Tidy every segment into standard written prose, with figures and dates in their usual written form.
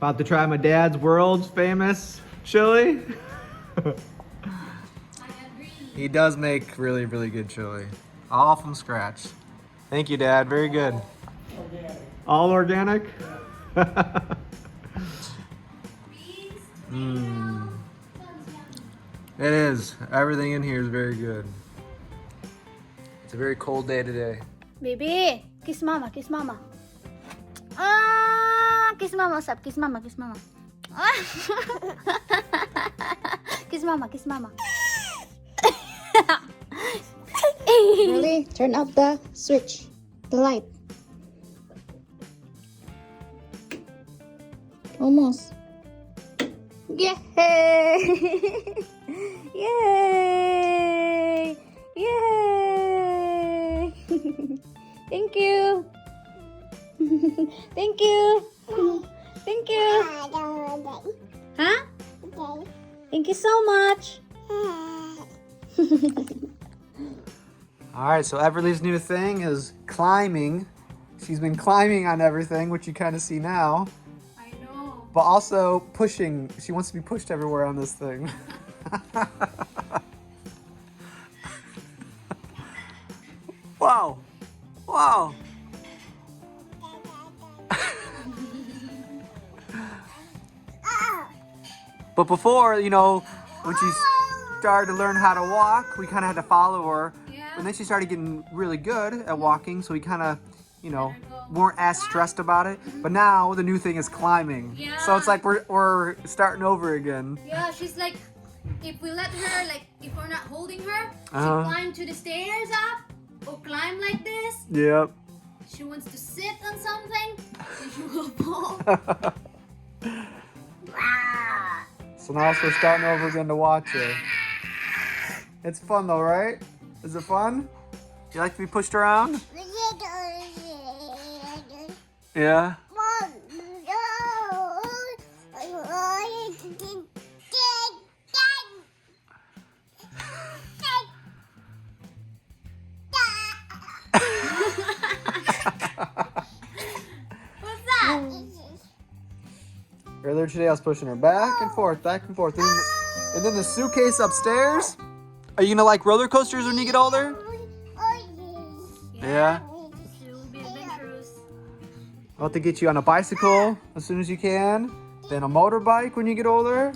About to try my dad's world's famous chili. He does make really, really good chili. All from scratch. Thank you, Dad. Very good. Organic. All organic? It is. Everything in here is very good. It's a very cold day today. Baby, kiss mama, kiss mama. Ah, kiss mama, stop, kiss mama, kiss mama. Kiss mama, kiss mama. Really? Turn up the switch, the light. Almost. Yay! Yay! Yay! Thank you. Thank you. Thank you. Huh? Thank you so much. All right, so Everly's new thing is climbing. She's been climbing on everything, which you kind of see now. I know. But also pushing. She wants to be pushed everywhere on this thing. Wow. Wow. But before, you know, when she started to learn how to walk, we kind of had to follow her. Yeah. And then she started getting really good at walking, so we kind of, you know, weren't as stressed about it. But now the new thing is climbing. Yeah. So it's like we're starting over again. Yeah, she's like, if we let her, like, if we're not holding her, she Uh-huh. climb to the stairs up or climb like this. Yep. She wants to sit on something, and she will fall. So now we're starting over again to watch her. It's fun though, right? Is it fun? You like to be pushed around? Yeah. What's that? Earlier today I was pushing her back and forth, back and forth. And then the suitcase upstairs. Are you gonna like roller coasters when you get older? Yeah. She will be adventurous. I'll have to get you on a bicycle as soon as you can. Then a motorbike when you get older.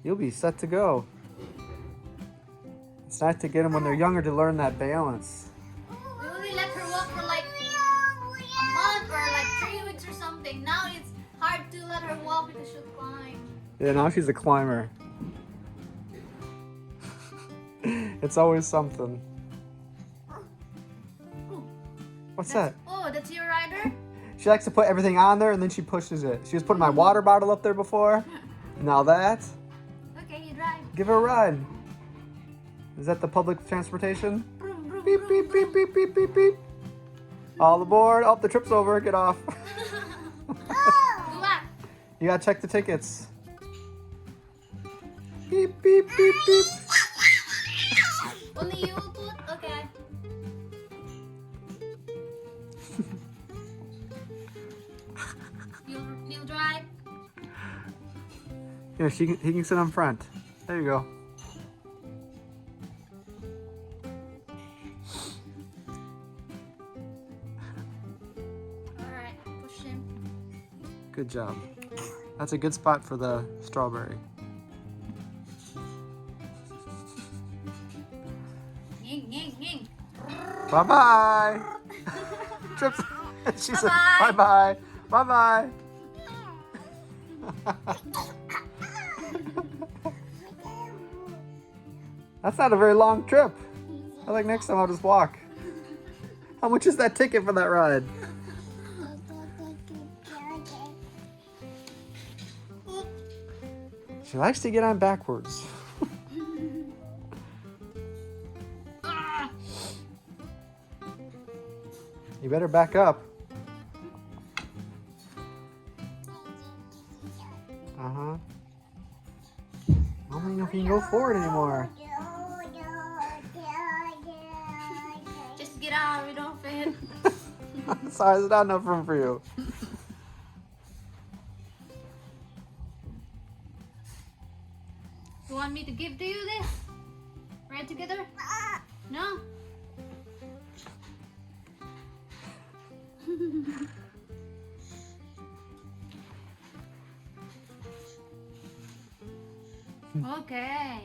You'll be set to go. It's nice to get them when they're younger to learn that balance. We only let her walk for like a month or like 3 weeks or something. Now it's hard to let her walk because she'll climb. Yeah, now she's a climber. It's always something. What's that? Oh, that's your rider? She likes to put everything on there and then she pushes it. She was putting my water bottle up there before. Now that. Okay, you drive. Give her a ride. Is that the public transportation? Vroom, vroom, Beep, vroom, beep, beep, beep, beep, beep, beep. All aboard. Oh, the trip's over. Get off. Go back. You gotta check the tickets. Beep, beep, beep, beep. Only you will put? Okay. You'll drive? Here, he can sit on front. There you go. Alright, push him. Good job. That's a good spot for the strawberry. Ying, ying, ying. Bye-bye. Trips. She said Bye-bye. bye-bye. Bye-bye. That's not a very long trip. I think next time I'll just walk. How much is that ticket for that ride? She likes to get on backwards. You better back up. Uh-huh. I don't even know if you can go forward anymore. Just get out, we don't fit. Sorry, there's not enough room for you. You want me to give to you this? Right together? No? Okay.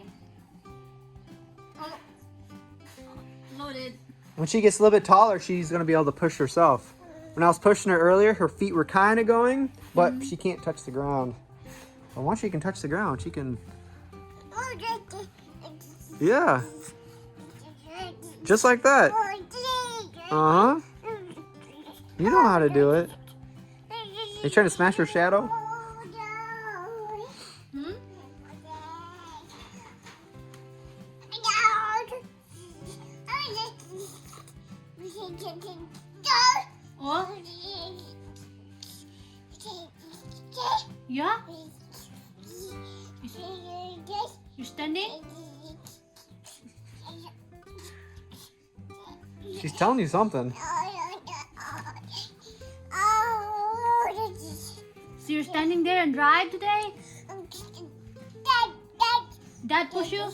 Oh. Loaded. When she gets a little bit taller, she's gonna be able to push herself. When I was pushing her earlier, her feet were kind of going, but she can't touch the ground. But once she can touch the ground, she can. Yeah. Just like that. Uh huh. You know how to do it. Are you trying to smash her shadow? Hmm? Oh? Yeah? You standing? She's telling you something. So you're standing there and drive today? Dad push you?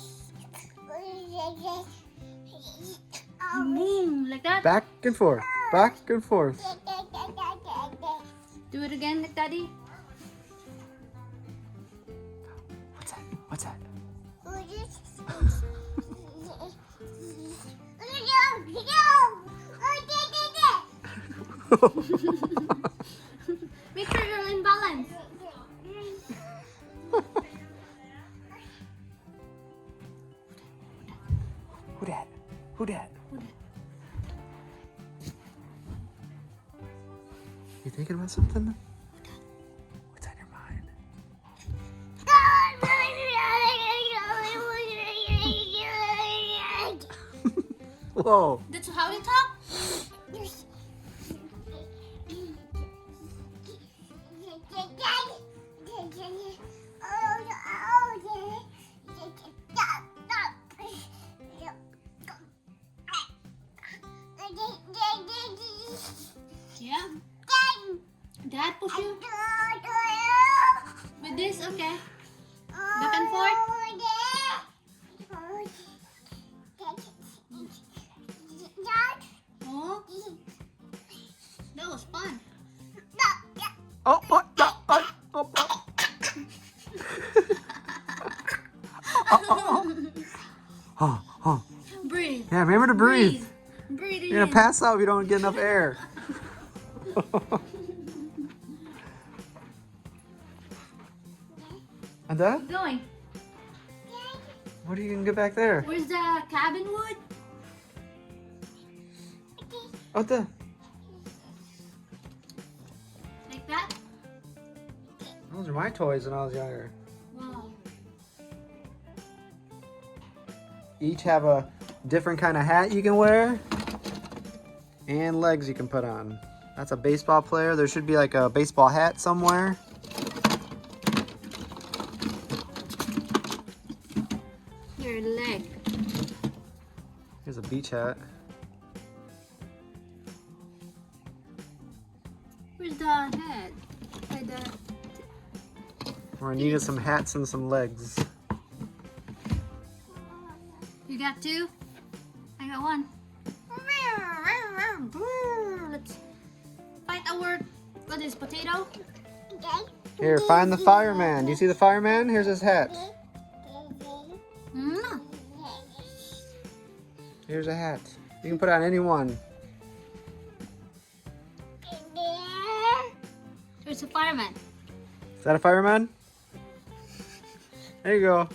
Boom, like that? Back and forth. Back and forth. Do it again like daddy. What's that? What's that? Make sure you're in balance. Who dat? Who dat? You thinking about something? What's on your mind? Whoa. That's how you talk? Yeah. Dad push you? With this? Okay. Back and forth? Oh. That was fun. Oh, oh, oh, oh, oh, oh. Oh. Breathe. Yeah, remember to breathe. Breathe You're gonna pass out if you don't get enough air. And that? Keep going. What are you gonna get back there? Where's the cabin wood? Oh, there. Like that? Those are my toys when I was younger. Wow. Each have a different kind of hat you can wear and legs you can put on. That's a baseball player. There should be like a baseball hat somewhere. Your leg. Here's a beach hat. Where's the head? By the... We're in need of some hats and some legs. You got two? I got one. Let's find a word. What is potato? Here, find the fireman. Do you see the fireman? Here's his hat. Mm. Here's a hat. You can put on any one. There's a fireman. Is that a fireman? There you go.